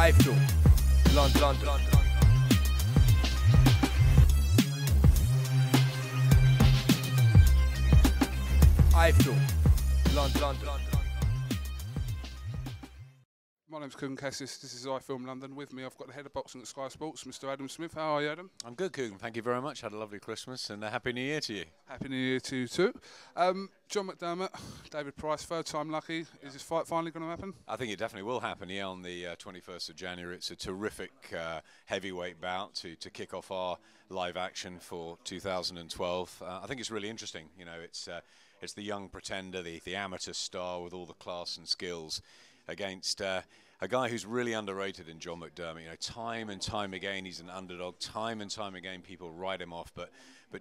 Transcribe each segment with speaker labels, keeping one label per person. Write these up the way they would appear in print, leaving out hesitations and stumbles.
Speaker 1: iFILM, London. iFILM, London.
Speaker 2: My name's Kugan Cassius, this is iFILM London. With me I've got the head of boxing at Sky Sports, Mr. Adam Smith. How are you, Adam?
Speaker 3: I'm good, Kugan. Thank you very much. Had a lovely Christmas and a Happy New Year to you.
Speaker 2: Happy New Year to you too. John McDermott, David Price, third time lucky. Is this fight finally going to happen?
Speaker 3: I think it definitely will happen, yeah, on the 21st of January. It's a terrific heavyweight bout to kick off our live action for 2012. I think it's really interesting. You know, it's the young pretender, the amateur star with all the class and skills against a guy who's really underrated in John McDermott. You know, time and time again he's an underdog. Time and time again people write him off, but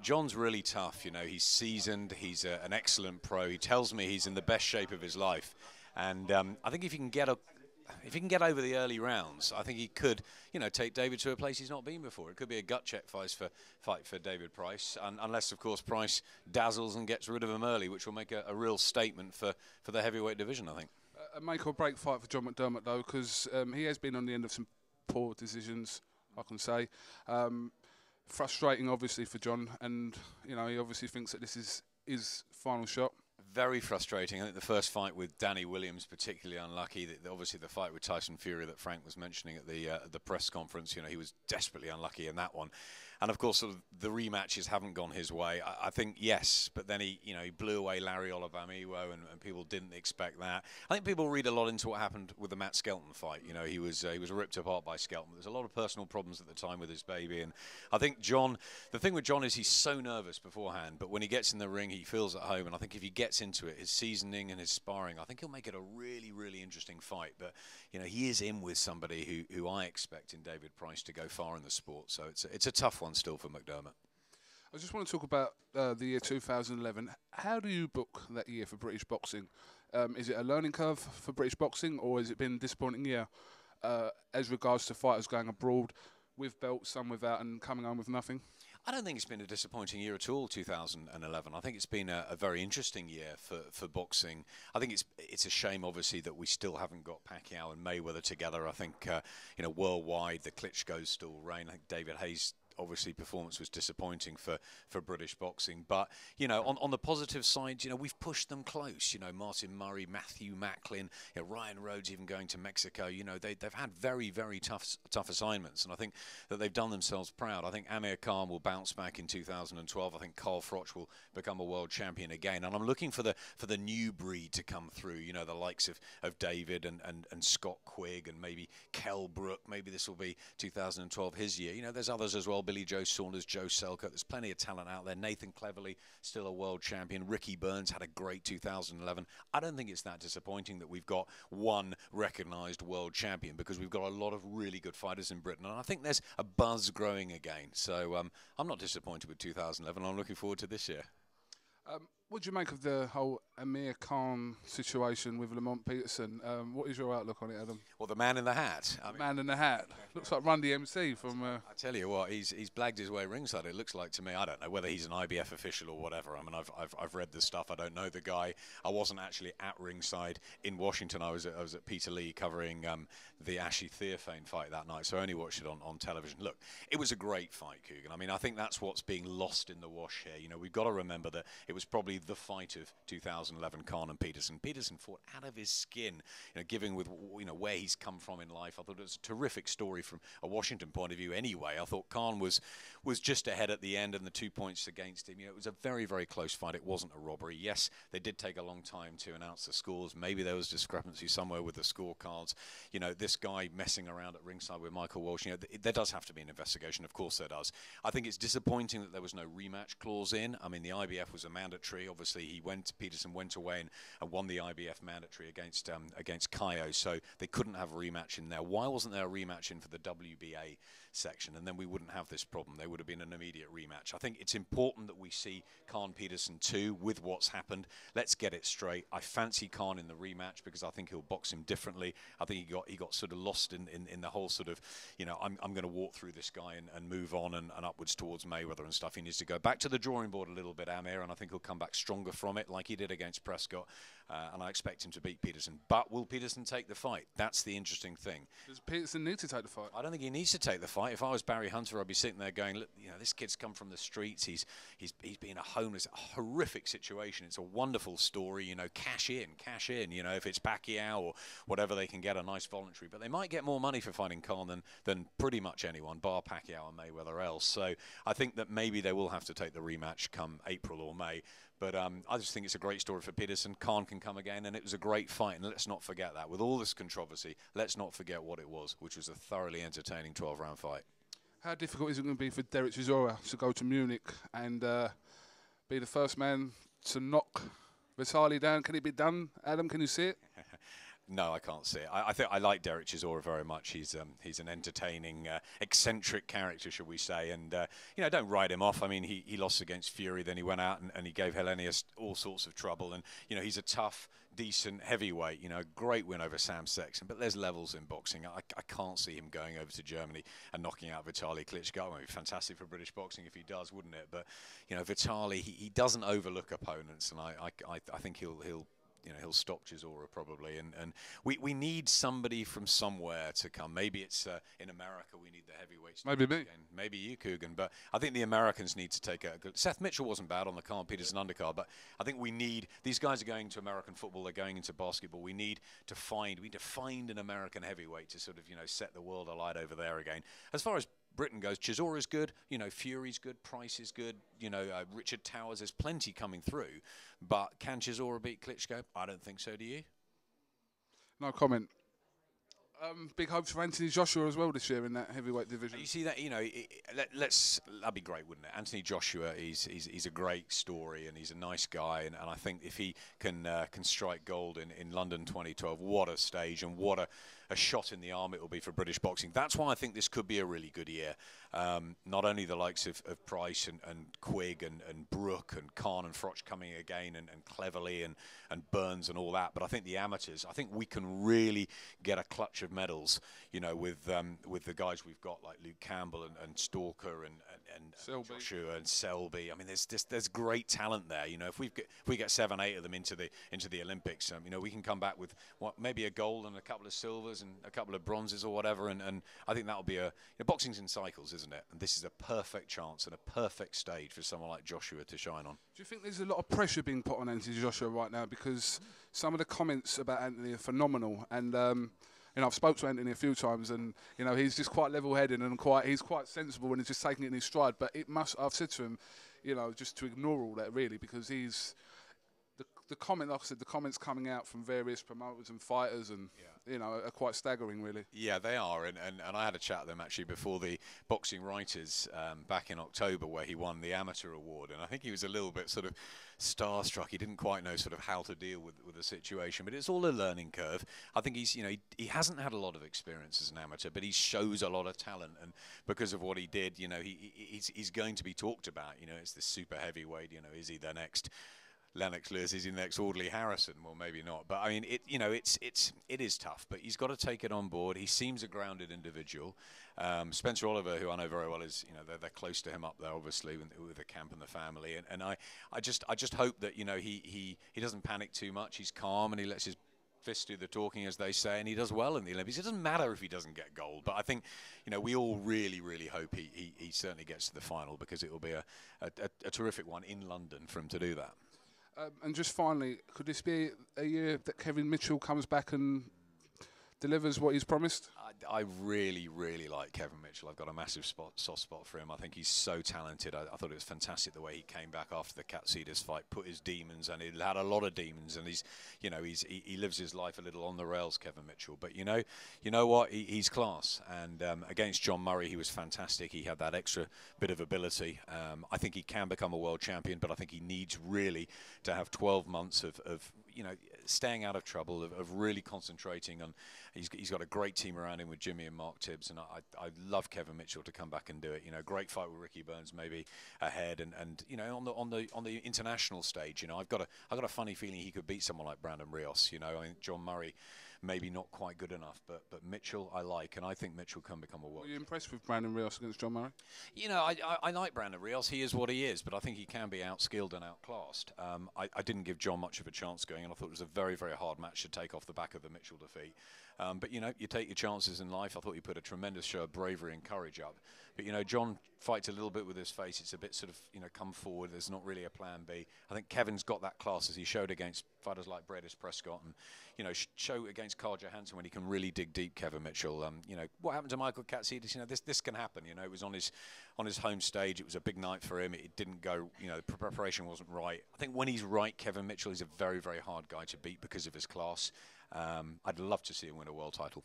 Speaker 3: John's really tough. You know, he's seasoned. He's an excellent pro. He tells me he's in the best shape of his life, and I think if he can get over the early rounds, I think he could, you know, take David to a place he's not been before. It could be a gut check fight for David Price, unless of course Price dazzles and gets rid of him early, which will make a real statement for the heavyweight division, I think.
Speaker 2: A make or break fight for John McDermott though, because he has been on the end of some poor decisions, I can say. Frustrating obviously for John, and you know, he obviously thinks that this is his final shot.
Speaker 3: Very frustrating. I think the first fight with Danny Williams particularly unlucky. Obviously the fight with Tyson Fury that Frank was mentioning at the press conference, you know, he was desperately unlucky in that one. And of course, sort of the rematches haven't gone his way. I think yes, but then he blew away Larry Olabamiwo, and people didn't expect that. I think people read a lot into what happened with the Matt Skelton fight. You know, he was ripped apart by Skelton. There's a lot of personal problems at the time with his baby, and I think John. The thing with John is he's so nervous beforehand, but when he gets in the ring, he feels at home. And I think if he gets into it, his seasoning and his sparring, I think he'll make it a really, really interesting fight. But you know, he is in with somebody who I expect in David Price to go far in the sport. So it's a tough one still for McDermott.
Speaker 2: I just want to talk about the year 2011. How do you book that year for British boxing? Is it a learning curve for British boxing, or has it been a disappointing year as regards to fighters going abroad with belts, some without, and coming home with nothing?
Speaker 3: I don't think it's been a disappointing year at all, 2011. I think it's been a very interesting year for boxing. I think it's a shame, obviously, that we still haven't got Pacquiao and Mayweather together. I think, you know, worldwide, the Klitschko still reign. I think David Hayes' obviously performance was disappointing for British boxing, but you know, on the positive side, you know, we've pushed them close. You know, Martin Murray, Matthew Macklin, you know, Ryan Rhodes even going to Mexico. You know, they've had very, very tough assignments, and I think that they've done themselves proud. I think Amir Khan will bounce back in 2012. I think Carl Froch will become a world champion again, and I'm looking for the new breed to come through. You know, the likes of David and Scott Quigg and maybe Kell Brook. Maybe this will be 2012 his year. You know, there's others as well. Billy Joe Saunders, Joe Selkirk. There's plenty of talent out there. Nathan Cleverly, still a world champion. Ricky Burns had a great 2011. I don't think it's that disappointing that we've got one recognised world champion, because we've got a lot of really good fighters in Britain, and I think there's a buzz growing again. So I'm not disappointed with 2011. I'm looking forward to this year.
Speaker 2: What do you make of the whole Amir Khan situation with Lamont Peterson? What is your outlook on it, Adam?
Speaker 3: Well, the man in the hat.
Speaker 2: The man in the hat. Looks like Run DMC from...
Speaker 3: I tell you what, he's blagged his way ringside, it looks like to me. I don't know whether he's an IBF official or whatever. I mean, I've read the stuff. I don't know the guy. I wasn't actually at ringside in Washington. I was at Peter Lee covering the Ashley Theophane fight that night, so I only watched it on television. Look, it was a great fight, Kugan. I mean, I think that's what's being lost in the wash here. You know, we've got to remember that it was probably the fight of 2011, Khan and Peterson. Peterson fought out of his skin, you know, giving with, you know, where he's come from in life. I thought it was a terrific story from a Washington point of view anyway. I thought Khan was just ahead at the end, and the 2 points against him. You know, it was a very, very close fight. It wasn't a robbery. Yes, they did take a long time to announce the scores. Maybe there was discrepancy somewhere with the scorecards. You know, this guy messing around at ringside with Michael Walsh, you know, there does have to be an investigation. Of course there does. I think it's disappointing that there was no rematch clause in. I mean, the IBF was a mandatory. Obviously, Peterson went away and won the IBF mandatory against Kaio, so they couldn't have a rematch in there. Why wasn't there a rematch in for the WBA section? And then we wouldn't have this problem. There would have been an immediate rematch. I think it's important that we see Khan Peterson too with what's happened. Let's get it straight. I fancy Khan in the rematch because I think he'll box him differently. I think he got sort of lost in the whole sort of, you know, I'm going to walk through this guy and move on and upwards towards Mayweather and stuff. He needs to go back to the drawing board a little bit, Amir, and I think he'll come back back stronger from it, like he did against Prescott. And I expect him to beat Peterson. But will Peterson take the fight? That's the interesting thing.
Speaker 2: Does Peterson need to take the fight?
Speaker 3: I don't think he needs to take the fight. If I was Barry Hunter, I'd be sitting there going, look, you know, this kid's come from the streets. He's been a homeless, a horrific situation. It's a wonderful story. You know, cash in. You know, if it's Pacquiao or whatever, they can get a nice voluntary. But they might get more money for fighting Khan than pretty much anyone, bar Pacquiao and Mayweather else. So I think that maybe they will have to take the rematch come April or May. But I just think it's a great story for Peterson. Khan can come again, and it was a great fight. And let's not forget that. With all this controversy, let's not forget what it was, which was a thoroughly entertaining 12-round fight.
Speaker 2: How difficult is it going to be for Derek Chisora to go to Munich and be the first man to knock Vitali down? Can it be done? Adam, can you see it?
Speaker 3: No, I can't see it. I think I like Derek Chisora very much. He's an entertaining, eccentric character, shall we say? And you know, don't write him off. I mean, he lost against Fury, then he went out and he gave Helenius all sorts of trouble. And you know, he's a tough, decent heavyweight. You know, great win over Sam Sexton. But there's levels in boxing. I can't see him going over to Germany and knocking out Vitali Klitschko. It would be fantastic for British boxing if he does, wouldn't it? But you know, Vitali, he doesn't overlook opponents, and I think he'll stop Chisora probably, and we need somebody from somewhere to come. Maybe it's in America we need the heavyweights.
Speaker 2: Maybe me.
Speaker 3: Maybe you, Kugan. But I think the Americans need to take a good... Seth Mitchell wasn't bad on the Carl Peterson undercard, but I think we need... These guys are going to American football, they're going into basketball. We need to find an American heavyweight to sort of, you know, set the world alight over there again. As far as Britain goes, Chisora's good, you know, Fury's good, Price is good, you know, Richard Towers, there's plenty coming through. But can Chisora beat Klitschko? I don't think so, do you?
Speaker 2: No comment. Big hopes for Anthony Joshua as well this year in that heavyweight division.
Speaker 3: You see that, you know, that'd be great, wouldn't it? Anthony Joshua, he's a great story and he's a nice guy, and I think if he can strike gold in London 2012, what a stage and what a shot in the arm it will be for British boxing. That's why I think this could be a really good year. Not only the likes of Price and Quigg and Brook and Khan and Froch coming again and Cleverly and Burns and all that, but I think the amateurs, I think we can really get a clutch of medals, you know, with the guys we've got like Luke Campbell and Stalker and Joshua and Selby. I mean, there's great talent there. You know, if we get 7, 8 of them into the Olympics, you know, we can come back with maybe a gold and a couple of silvers and a couple of bronzes or whatever, and I think that'll be boxing's in cycles, isn't it? And this is a perfect chance and a perfect stage for someone like Joshua to shine on.
Speaker 2: Do you think there's a lot of pressure being put on Anthony Joshua right now, because some of the comments about Anthony are phenomenal, and you know, I've spoke to Anthony a few times, and you know, he's just quite level-headed and he's quite sensible when he's just taking it in his stride. But I've said to him, you know, just to ignore all that really, because he's the comment, like I said, the comments coming out from various promoters and fighters, and you know, are quite staggering, really. Yeah,
Speaker 3: they are, and I had a chat with them actually before the Boxing Writers back in October, where he won the amateur award, and I think he was a little bit sort of starstruck. He didn't quite know sort of how to deal with the situation, but it's all a learning curve. I think he's, you know, he hasn't had a lot of experience as an amateur, but he shows a lot of talent, and because of what he did, you know, he's going to be talked about. You know, it's this super heavyweight. You know, is he the next Lennox Lewis, is he the next Audley Harrison? Well, maybe not. But I mean, it is tough. But he's got to take it on board. He seems a grounded individual. Spencer Oliver, who I know very well, is, you know, they're close to him up there, obviously, with the camp and the family. And I just hope that, you know, he doesn't panic too much. He's calm and he lets his fists do the talking, as they say, and he does well in the Olympics. It doesn't matter if he doesn't get gold, but I think, you know, we all really, really hope he certainly gets to the final, because it will be a terrific one in London for him to do that.
Speaker 2: And just finally, could this be a year that Kevin Mitchell comes back and delivers what he's promised?
Speaker 3: I really, really like Kevin Mitchell. I've got a massive soft spot for him. I think he's so talented. I thought it was fantastic the way he came back after the Katsidas fight, put his demons, and he had a lot of demons, and he lives his life a little on the rails, Kevin Mitchell. But you know what? He's class. And against John Murray, he was fantastic. He had that extra bit of ability. I think he can become a world champion, but I think he needs really to have 12 months of you know, staying out of trouble, of really concentrating on. He's got a great team around him with Jimmy and Mark Tibbs, and I love Kevin Mitchell to come back and do it. You know, great fight with Ricky Burns maybe ahead, and you know, on the international stage, you know, I've got a funny feeling he could beat someone like Brandon Rios. You know, I mean, John Murray maybe not quite good enough. But Mitchell, I like, and I think Mitchell can become a watch.
Speaker 2: Were you impressed with Brandon Rios against John Murray?
Speaker 3: You know, I like Brandon Rios. He is what he is, but I think he can be outskilled and outclassed. I didn't give John much of a chance going, and I thought it was a very, very hard match to take off the back of the Mitchell defeat. But, you know, you take your chances in life. I thought he put a tremendous show of bravery and courage up. But, you know, John fights a little bit with his face. It's a bit sort of, you know, come forward. There's not really a plan B. I think Kevin's got that class, as he showed against fighters like Bredis Prescott and, you know, show against Carl Johansson when he can really dig deep, Kevin Mitchell. You know, what happened to Michael Cassius? You know, this can happen. You know, it was on his home stage. It was a big night for him. It didn't go, you know, the preparation wasn't right. I think when he's right, Kevin Mitchell is a very, very hard guy to beat because of his class. I'd love to see him win a world title.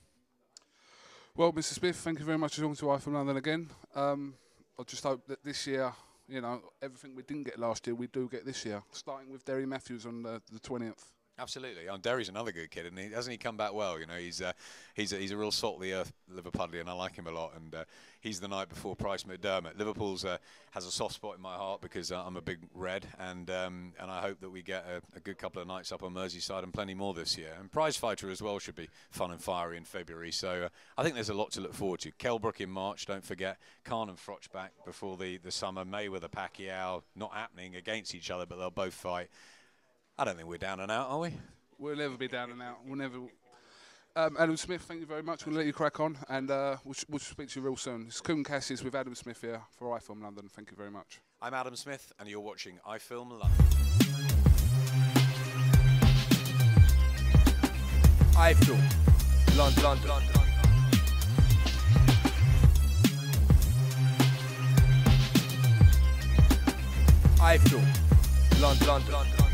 Speaker 2: Well, Mr. Smith, thank you very much for talking to iFILM London again. I just hope that this year, you know, everything we didn't get last year, we do get this year, starting with Derry Matthews on the 20th.
Speaker 3: Absolutely. Derry's another good kid, and hasn't he come back well? You know, he's a real salt of the earth Liverpudlian. I like him a lot, and he's the night before Price McDermott. Liverpool's has a soft spot in my heart because I'm a big Red, and I hope that we get a good couple of nights up on Merseyside and plenty more this year. And Prize Fighter as well should be fun and fiery in February. So I think there's a lot to look forward to. Kelbrook in March, don't forget. Khan and Froch back before the summer. Mayweather, Pacquiao, not happening against each other, but they'll both fight. I don't think we're down and out, are we?
Speaker 2: We'll never be down and out. We'll never. Adam Smith, thank you very much. We'll let you crack on, and we'll speak to you real soon. It's Kugan Cassius with Adam Smith here for iFILM London. Thank you very much.
Speaker 3: I'm Adam Smith, and you're watching iFILM London.
Speaker 1: iFILM London. iFILM London.